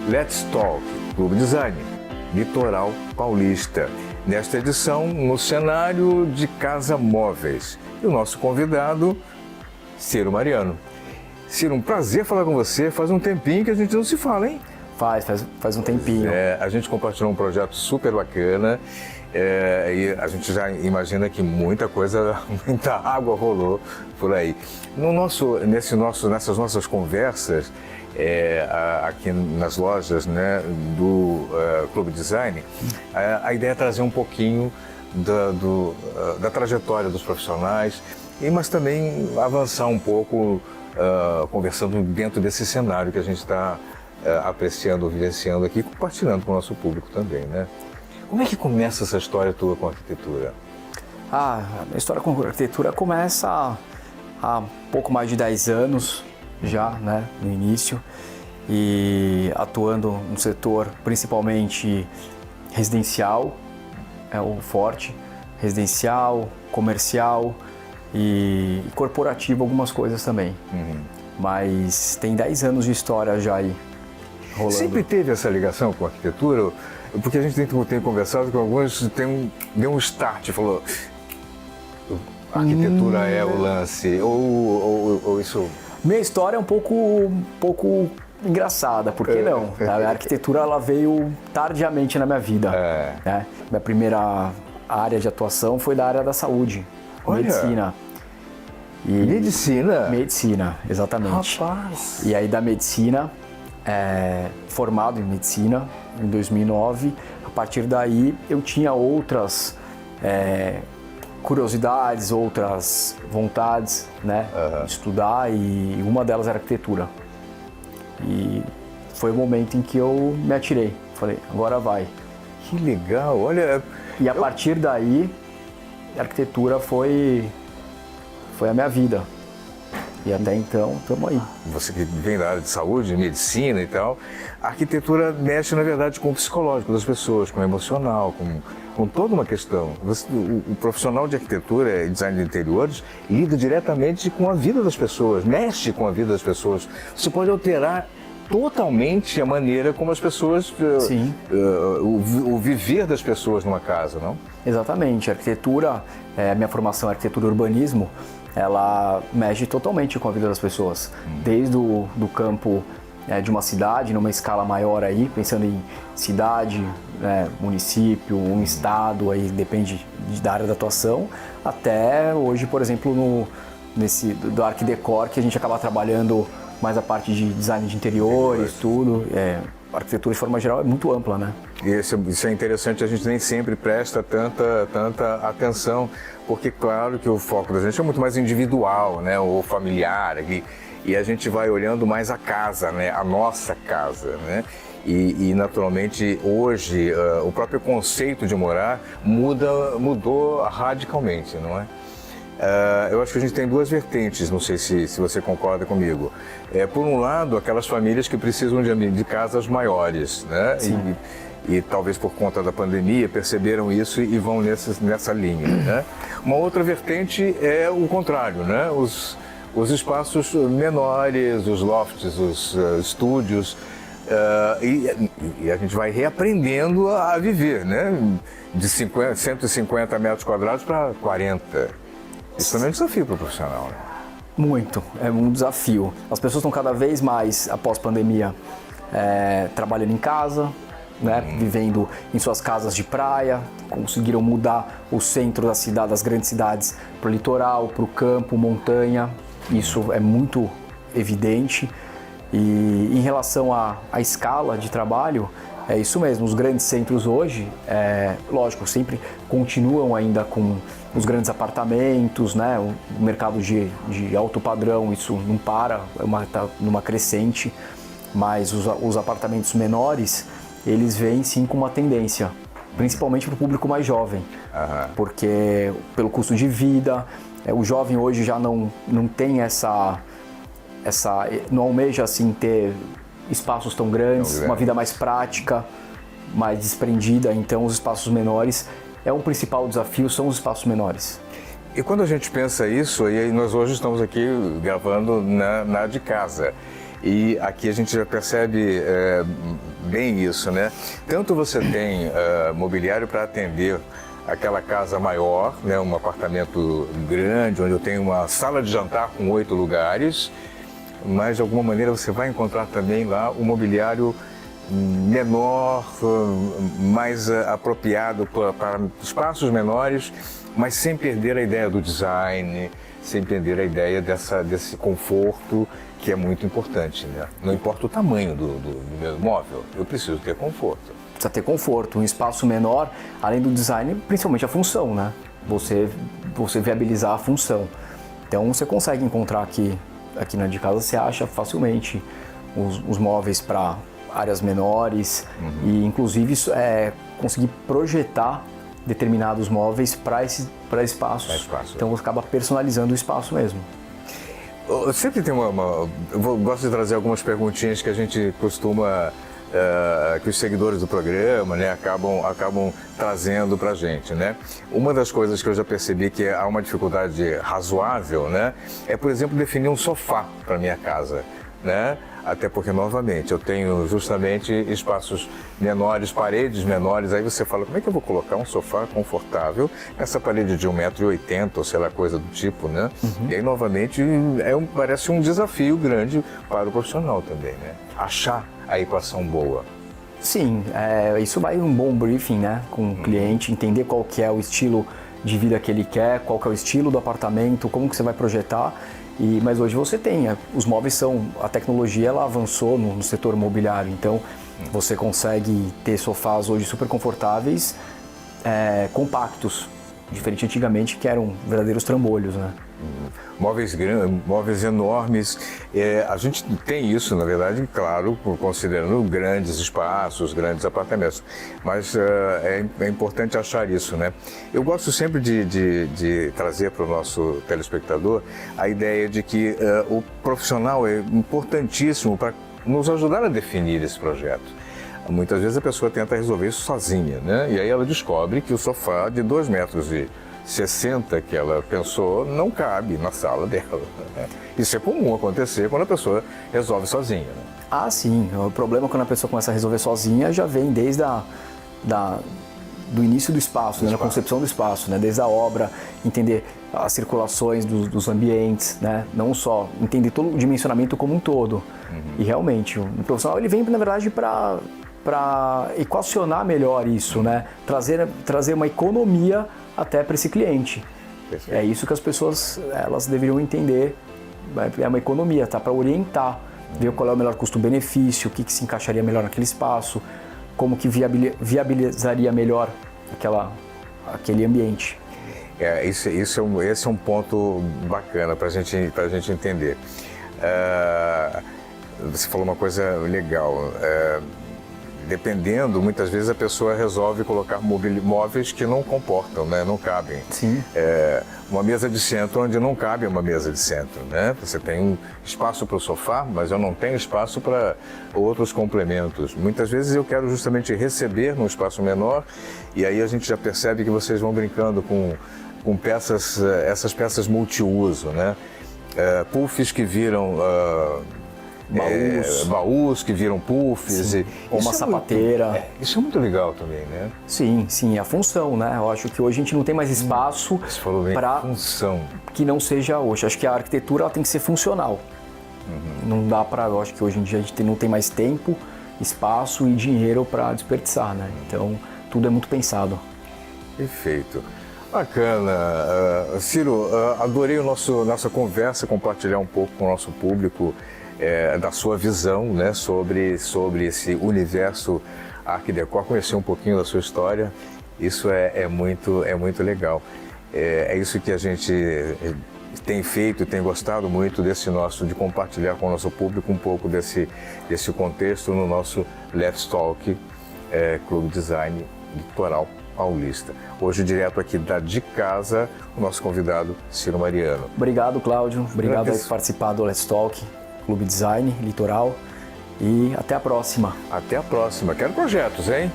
Let's Talk, Clube Design, Litoral Paulista. Nesta edição, no cenário de Casa Móveis. E o nosso convidado, Ciro Mariano. Ciro, um prazer falar com você. Faz um tempinho que a gente não se fala, hein? Faz um tempinho. A gente compartilhou um projeto super bacana e a gente já imagina que muita água rolou por aí. Nessas nossas conversas, aqui nas lojas, né, do Clube Design, a ideia é trazer um pouquinho da trajetória dos profissionais, mas também avançar um pouco conversando dentro desse cenário que a gente está apreciando, vivenciando aqui, compartilhando com o nosso público também, né? Como é que começa essa história tua com a arquitetura? A história com a arquitetura começa há pouco mais de 10 anos já, né, no início, e atuando no setor principalmente residencial, é o forte, residencial, comercial e corporativo, algumas coisas também. Mas tem 10 anos de história já aí rolando. Sempre teve essa ligação com a arquitetura? Porque a gente tem conversado com alguns, deu um start, falou, a arquitetura é o lance, ou isso... Minha história é um pouco engraçada, por que não? A arquitetura ela veio tardiamente na minha vida. Né? Minha primeira área de atuação foi da área da saúde, medicina. Medicina? Medicina, exatamente. Rapaz! E aí da medicina, formado em medicina em 2009, a partir daí eu tinha outras curiosidades, outras vontades, né, de estudar, e uma delas era arquitetura. E foi o momento em que eu me atirei, falei, agora vai. Que legal, olha... E a partir daí, a arquitetura foi a minha vida. E até então, estamos aí. Você que vem da área de saúde, medicina e tal, a arquitetura mexe, na verdade, com o psicológico das pessoas, com o emocional, com toda uma questão. O profissional de arquitetura e design de interiores lida diretamente com a vida das pessoas, mexe com a vida das pessoas. Você pode alterar totalmente a maneira como as pessoas, o viver das pessoas numa casa, não? Exatamente. A arquitetura, a minha formação é arquitetura e urbanismo, ela mexe totalmente com a vida das pessoas, desde do campo de uma cidade, numa escala maior aí, pensando em cidade, município, um estado, aí depende da área da atuação, até hoje, por exemplo, do Arquidecor, que a gente acaba trabalhando mais a parte de design de interiores, tudo. A arquitetura, de forma geral, é muito ampla, né? Isso é interessante, a gente nem sempre presta tanta atenção, porque claro que o foco da gente é muito mais individual, né, ou familiar, e a gente vai olhando mais a casa, né, a nossa casa, né? E naturalmente hoje o próprio conceito de morar mudou radicalmente, não é? Eu acho que a gente tem duas vertentes, não sei se você concorda comigo. Por um lado, aquelas famílias que precisam de casas maiores, né? E talvez por conta da pandemia perceberam isso e vão nessa linha, né? Uma outra vertente é o contrário, né? Os espaços menores, os lofts, os estúdios, e a gente vai reaprendendo a viver, né? De 150 metros quadrados para 40. Isso também é um desafio para o profissional, né? Muito, é um desafio. As pessoas estão cada vez mais, após pandemia, trabalhando em casa, né? Vivendo em suas casas de praia, conseguiram mudar o centro da cidade, das grandes cidades, para o litoral, para o campo, montanha. Isso é muito evidente. E em relação à escala de trabalho, é isso mesmo, os grandes centros hoje, lógico, sempre continuam ainda com os grandes apartamentos, né? O mercado de alto padrão, isso não para, está numa crescente, mas os apartamentos menores, eles vêm sim com uma tendência, principalmente para o público mais jovem, porque pelo custo de vida, o jovem hoje já não tem não almeja assim ter espaços tão grandes, uma vida mais prática, mais desprendida, então os espaços menores um principal desafio, são os espaços menores. E quando a gente pensa isso, e nós hoje estamos aqui gravando na de casa, E aqui a gente já percebe bem isso, né? Tanto você tem mobiliário para atender aquela casa maior, né? Um apartamento grande, onde eu tenho uma sala de jantar com 8 lugares, mas de alguma maneira você vai encontrar também lá o mobiliário menor, mais apropriado para espaços menores, mas sem perder a ideia do design, sem perder a ideia desse conforto, que é muito importante, né? Não importa o tamanho do meu móvel, eu preciso ter conforto. Precisa ter conforto, um espaço menor, além do design, principalmente a função, né? Você viabilizar a função. Então você consegue encontrar aqui na de casa, você acha facilmente os móveis para áreas menores e inclusive conseguir projetar determinados móveis para espaços. Então você acaba personalizando o espaço mesmo. Sempre tem gosto de trazer algumas perguntinhas que a gente costuma, que os seguidores do programa, né, acabam trazendo para a gente, né? Uma das coisas que eu já percebi que há uma dificuldade razoável, né, é, por exemplo, definir um sofá para minha casa, né? Até porque, novamente, eu tenho justamente espaços menores, paredes menores, aí você fala, como é que eu vou colocar um sofá confortável nessa parede de 1,80 m, ou sei lá, coisa do tipo, né? E aí, novamente, parece um desafio grande para o profissional também, né? Achar a equação boa. Sim, isso vai um bom briefing, né, com o cliente, entender qual que é o estilo de vida que ele quer, qual que é o estilo do apartamento, como que você vai projetar. Mas hoje você tem, os móveis a tecnologia ela avançou no setor imobiliário, então você consegue ter sofás hoje super confortáveis, compactos, diferente antigamente que eram verdadeiros trambolhos, né? Móveis grandes, móveis enormes, a gente tem isso, na verdade, claro, considerando grandes espaços, grandes apartamentos, mas é importante achar isso, né? Eu gosto sempre de trazer para o nosso telespectador a ideia de que o profissional é importantíssimo para nos ajudar a definir esse projeto. Muitas vezes a pessoa tenta resolver isso sozinha, né? E aí ela descobre que o sofá de 2,60 m que ela pensou não cabe na sala dela, né? Isso é comum acontecer quando a pessoa resolve sozinha, né? Ah, sim. O problema quando a pessoa começa a resolver sozinha já vem desde do início do espaço, né? Na concepção do espaço, né? Desde a obra, entender as circulações dos ambientes, né? Não só entender todo o dimensionamento como um todo. E realmente, o profissional ele vem, na verdade, para equacionar melhor isso, né? Trazer uma economia até para esse cliente. Perfeito. É isso que as pessoas elas deveriam entender. É uma economia, tá? Para orientar, ver qual é o melhor custo-benefício, o que se encaixaria melhor naquele espaço, como que viabilizaria melhor aquele ambiente. Esse é um ponto bacana para a gente entender. Você falou uma coisa legal. Dependendo, muitas vezes a pessoa resolve colocar móveis que não comportam, né? Não cabem. Sim. Uma mesa de centro onde não cabe uma mesa de centro, né? Você tem um espaço para o sofá, mas eu não tenho espaço para outros complementos. Muitas vezes eu quero justamente receber num espaço menor e aí a gente já percebe que vocês vão brincando com peças, essas peças multiuso, né? Puffs que viram... baús que viram puffs, ou uma sapateira. Isso é muito legal também, né? Sim, a função, né? Eu acho que hoje a gente não tem mais espaço para função que não seja hoje. Acho que a arquitetura ela tem que ser funcional. Não dá para, eu acho que hoje em dia a gente não tem mais tempo, espaço e dinheiro para desperdiçar, né? Então tudo é muito pensado. Perfeito. Bacana. Ciro, adorei nossa conversa, compartilhar um pouco com o nosso público da sua visão, né, sobre esse universo Art Deco, conhecer um pouquinho da sua história. Isso é muito legal. É isso que a gente tem feito, tem gostado muito de compartilhar com o nosso público um pouco desse contexto no nosso Let's Talk Clube Design Litoral Paulista. Hoje, direto aqui de casa, o nosso convidado, Ciro Mariano. Obrigado, Cláudio. Obrigado por participar do Let's Talk Clube Design Litoral e até a próxima. Até a próxima. Quero projetos, hein?